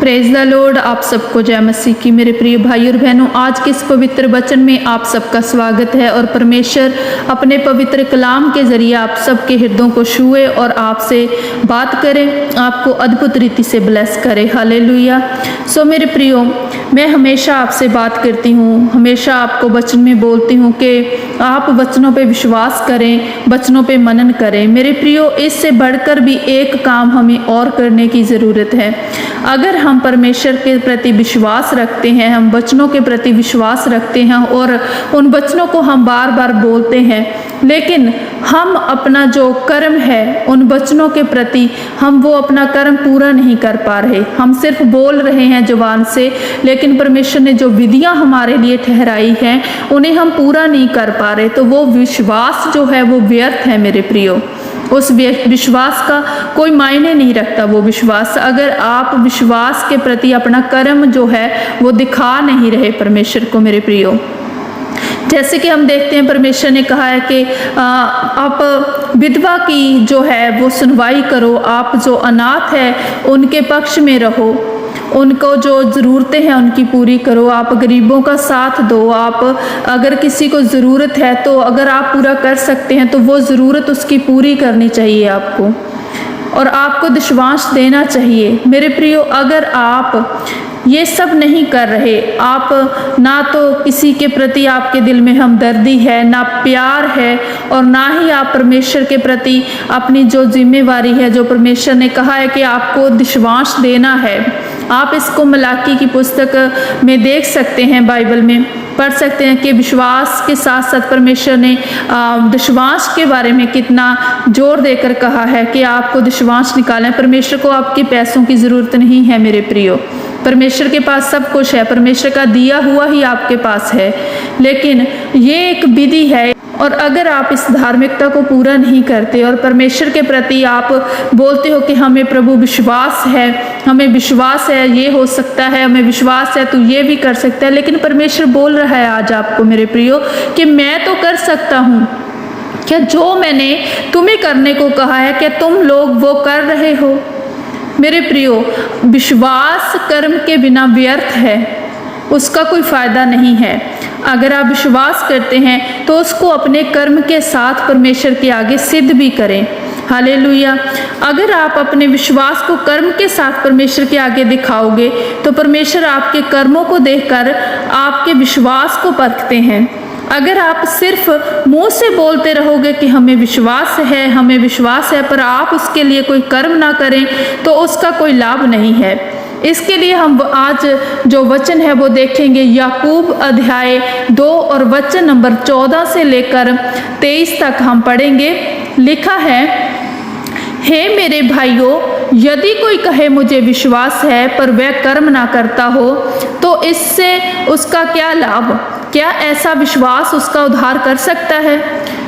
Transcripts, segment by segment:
Praise the Lord. आप सबको जय मसीह की। मेरे प्रिय भाई और बहनों, आज के इस पवित्र वचन में आप सबका स्वागत है और परमेश्वर अपने पवित्र कलाम के जरिए आप सबके हृदयों को छुए और आपसे बात करें, आपको अद्भुत रीति से ब्लेस करे। हालेलुया। सो मेरे प्रियो, मैं हमेशा आपसे बात करती हूँ, हमेशा आपको वचन में बोलती हूँ कि आप वचनों पे विश्वास करें, वचनों पे मनन करें। मेरे प्रियो, इससे बढ़कर भी एक काम हमें और करने की ज़रूरत है। अगर हम परमेश्वर के प्रति विश्वास रखते हैं, हम वचनों के प्रति विश्वास रखते हैं और उन वचनों को हम बार बार बोलते हैं, लेकिन हम अपना जो कर्म है उन वचनों के प्रति हम वो अपना कर्म पूरा नहीं कर पा रहे। हम सिर्फ बोल रहे हैं जुबान से, लेकिन परमेश्वर ने जो विधियां हमारे लिए ठहराई हैं उन्हें हम पूरा नहीं कर पा रहे। तो वो विश्वास जो है वो व्यर्थ है मेरे प्रियो। उस विश्वास का कोई मायने नहीं रखता वो विश्वास, अगर आप विश्वास के प्रति अपना कर्म जो है वो दिखा नहीं रहे परमेश्वर को। मेरे प्रियो, जैसे कि हम देखते हैं परमेश्वर ने कहा है कि आप विधवा की जो है वो सुनवाई करो, आप जो अनाथ है उनके पक्ष में रहो, उनको जो ज़रूरतें हैं उनकी पूरी करो, आप गरीबों का साथ दो। आप अगर किसी को ज़रूरत है तो अगर आप पूरा कर सकते हैं तो वो ज़रूरत उसकी पूरी करनी चाहिए आपको, और आपको विश्वास देना चाहिए। मेरे प्रियो, अगर आप ये सब नहीं कर रहे, आप ना तो किसी के प्रति आपके दिल में हमदर्दी है, ना प्यार है, और ना ही आप परमेश्वर के प्रति अपनी जो जिम्मेवारी है, जो परमेश्वर ने कहा है कि आपको विश्वास देना है। आप इसको मलाकी की पुस्तक में देख सकते हैं, बाइबल में पढ़ सकते हैं कि विश्वास के साथ साथ परमेश्वर ने विश्वास के बारे में कितना जोर देकर कहा है कि आपको विश्वास निकालें। परमेश्वर को आपके पैसों की ज़रूरत नहीं है मेरे प्रियो, परमेश्वर के पास सब कुछ है, परमेश्वर का दिया हुआ ही आपके पास है। लेकिन ये एक विधि है, और अगर आप इस धार्मिकता को पूरा नहीं करते और परमेश्वर के प्रति आप बोलते हो कि हमें प्रभु विश्वास है, हमें विश्वास है, ये हो सकता है, हमें विश्वास है, तू ये भी कर सकता है, लेकिन परमेश्वर बोल रहा है आज आपको मेरे प्रियो कि मैं तो कर सकता हूँ। क्या जो मैंने तुम्हें करने को कहा है क्या तुम लोग वो कर रहे हो? मेरे प्रियो, विश्वास कर्म के बिना व्यर्थ है, उसका कोई फायदा नहीं है। अगर आप विश्वास करते हैं तो उसको अपने कर्म के साथ परमेश्वर के आगे सिद्ध भी करें। हालेलुया। अगर आप अपने विश्वास को कर्म के साथ परमेश्वर के आगे दिखाओगे तो परमेश्वर आपके कर्मों को देखकर आपके विश्वास को परखते हैं। अगर आप सिर्फ मुंह से बोलते रहोगे कि हमें विश्वास है, हमें विश्वास है, पर आप उसके लिए कोई कर्म ना करें तो उसका कोई लाभ नहीं है। इसके लिए हम आज जो वचन है वो देखेंगे, याकूब अध्याय 2 और वचन नंबर 14 से लेकर 23 तक हम पढ़ेंगे। लिखा है, हे मेरे भाइयों, यदि कोई कहे मुझे विश्वास है पर वह कर्म ना करता हो तो इससे उसका क्या लाभ? क्या ऐसा विश्वास उसका उद्धार कर सकता है?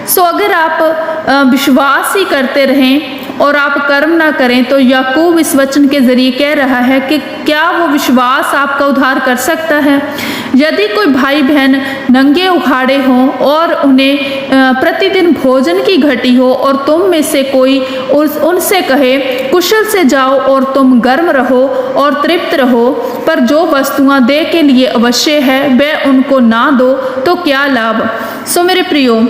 सो अगर आप विश्वास ही करते रहें और आप कर्म ना करें तो याकूब इस वचन के जरिए कह रहा है कि क्या वो विश्वास आपका उद्धार कर सकता है? यदि कोई भाई बहन नंगे उखाड़े हों और उन्हें प्रतिदिन भोजन की घटी हो और तुम में से कोई उनसे कहे कुशल से जाओ और तुम गर्म रहो और तृप्त रहो, पर जो वस्तुएं दे के लिए अवश्य है वह उनको ना दो तो क्या लाभ? सो मेरे प्रियो,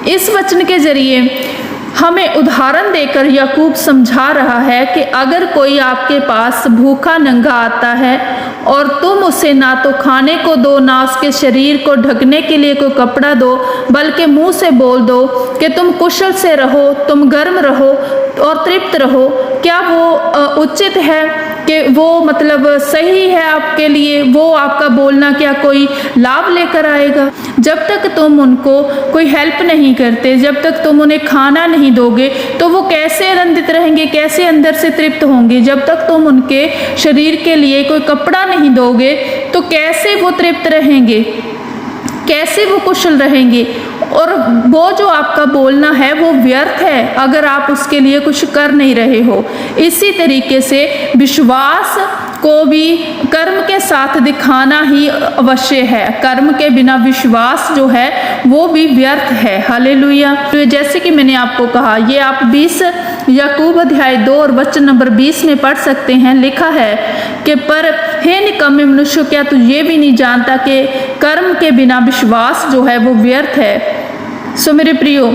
इस वचन के जरिए हमें उदाहरण देकर याकूब समझा रहा है कि अगर कोई आपके पास भूखा नंगा आता है और तुम उसे ना तो खाने को दो, ना उसके शरीर को ढकने के लिए कोई कपड़ा दो, बल्कि मुंह से बोल दो कि तुम कुशल से रहो, तुम गर्म रहो और तृप्त रहो, क्या वो उचित है कि वो मतलब सही है आपके लिए? वो आपका बोलना क्या कोई लाभ लेकर आएगा? जब तक तुम उनको कोई हेल्प नहीं करते, जब तक तुम उन्हें खाना नहीं दोगे तो वो कैसे आनंदित रहेंगे, कैसे अंदर से तृप्त होंगे? जब तक तुम उनके शरीर के लिए कोई कपड़ा नहीं दोगे तो कैसे वो तृप्त रहेंगे, कैसे वो कुशल रहेंगे? और वो जो आपका बोलना है वो व्यर्थ है अगर आप उसके लिए कुछ कर नहीं रहे हो। इसी तरीके से विश्वास को भी कर्म के साथ दिखाना ही अवश्य है। कर्म के बिना विश्वास जो है वो भी व्यर्थ है। हालेलुया। तो जैसे कि मैंने आपको कहा, ये आप 20 याकूब अध्याय 2 और वचन नंबर 20 में पढ़ सकते हैं। लिखा है कि पर हे निकम्मे मनुष्य, क्या तू ये भी नहीं जानता कि कर्म के बिना विश्वास जो है वो व्यर्थ है। सो मेरे प्रियो,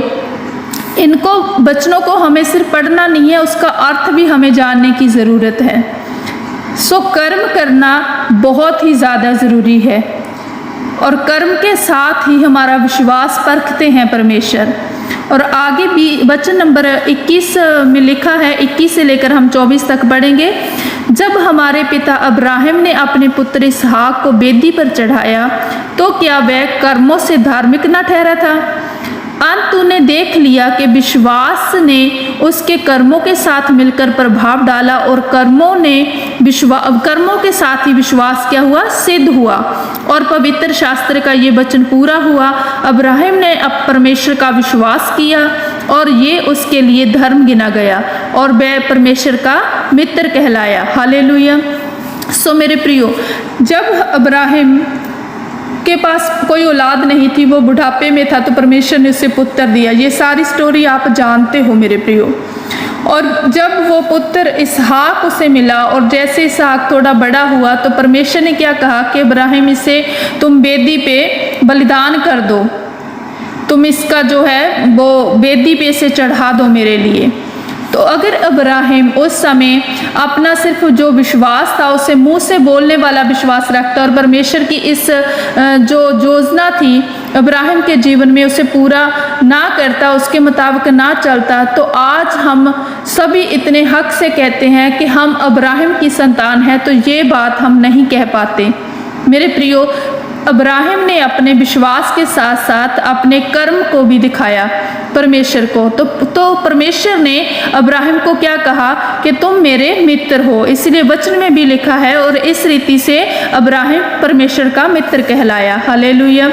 इनको वचनों को हमें सिर्फ पढ़ना नहीं है, उसका अर्थ भी हमें जानने की ज़रूरत है। सो कर्म करना बहुत ही ज़्यादा ज़रूरी है और कर्म के साथ ही हमारा विश्वास परखते हैं परमेश्वर। और आगे भी वचन नंबर 21 में लिखा है, 21 से लेकर हम 24 तक पढ़ेंगे। जब हमारे पिता अब्राहम ने अपने पुत्र इसहाक को वेदी पर चढ़ाया तो क्या वह कर्मों से धार्मिक न ठहरा था? अंत तूने देख लिया कि विश्वास ने उसके कर्मों के साथ मिलकर प्रभाव डाला और कर्मों के साथ ही विश्वास क्या हुआ? सिद्ध हुआ। और पवित्र शास्त्र का ये वचन पूरा हुआ, अब्राहम ने अब परमेश्वर का विश्वास किया और ये उसके लिए धर्म गिना गया और वह परमेश्वर का मित्र कहलाया। हालेलुया। सो मेरे प्रियो, जब अब्राहम के पास कोई औलाद नहीं थी, वो बुढ़ापे में था, तो परमेश्वर ने उसे पुत्र दिया। ये सारी स्टोरी आप जानते हो मेरे प्रियो। और जब वो पुत्र इसहाक उसे मिला और जैसे इसहाक थोड़ा बड़ा हुआ तो परमेश्वर ने क्या कहा कि इब्राहिम, इसे तुम वेदी पे बलिदान कर दो, तुम इसका जो है वो वेदी पे से चढ़ा दो मेरे लिए। तो अगर इब्राहिम उस समय अपना सिर्फ जो विश्वास था, उसे मुंह से बोलने वाला विश्वास रखता और परमेश्वर की इस जो योजना थी इब्राहिम के जीवन में उसे पूरा ना करता, उसके मुताबिक ना चलता, तो आज हम सभी इतने हक से कहते हैं कि हम इब्राहिम की संतान हैं, तो ये बात हम नहीं कह पाते। मेरे प्रियो, इब्राहिम ने अपने विश्वास के साथ साथ अपने कर्म को भी दिखाया परमेश्वर को। तो परमेश्वर ने इब्राहिम को क्या कहा कि तुम मेरे मित्र हो, इसलिए वचन में भी लिखा है और इस रीति से इब्राहिम परमेश्वर का मित्र कहलाया। हालेलुया।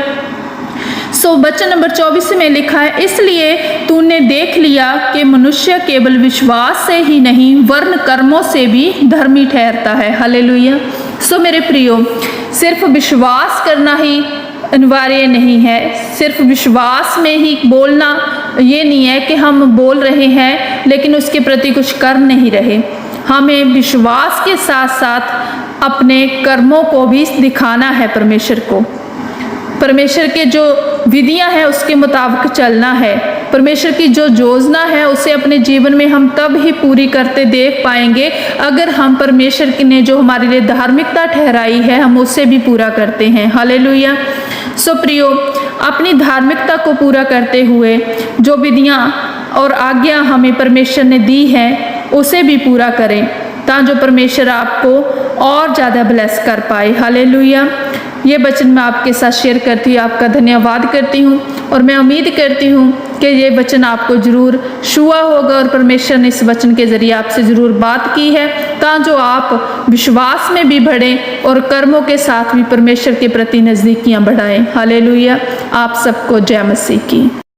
सो वचन नंबर 24 में लिखा है, इसलिए तूने देख लिया कि मनुष्य केवल विश्वास से ही नहीं वरन कर्मों से भी धर्मी ठहरता है। हालेलुया। सो मेरे प्रियो, सिर्फ विश्वास करना ही अनिवार्य नहीं है, सिर्फ विश्वास में ही बोलना ये नहीं है कि हम बोल रहे हैं लेकिन उसके प्रति कुछ कर नहीं रहे। हमें विश्वास के साथ साथ अपने कर्मों को भी दिखाना है परमेश्वर को। परमेश्वर के जो विधियां हैं उसके मुताबिक चलना है। परमेश्वर की जो योजना है उसे अपने जीवन में हम तब ही पूरी करते देख पाएंगे अगर हम परमेश्वर ने जो हमारे लिए धार्मिकता ठहराई है हम उसे भी पूरा करते हैं। हालेलुया। सो प्रियो, अपनी धार्मिकता को पूरा करते हुए जो विधियां और आज्ञा हमें परमेश्वर ने दी है उसे भी पूरा करें ताकि जो परमेश्वर आपको और ज़्यादा ब्लेस कर पाए। हालेलुया। ये वचन मैं आपके साथ शेयर करती हूँ, आपका धन्यवाद करती हूँ और मैं उम्मीद करती हूँ कि ये वचन आपको ज़रूर छुआ होगा और परमेश्वर ने इस वचन के ज़रिए आपसे ज़रूर बात की है ताकि जो आप विश्वास में भी बढ़ें और कर्मों के साथ भी परमेश्वर के प्रति नज़दीकियाँ बढ़ाएं। हालेलुया। आप सबको जय मसीह की।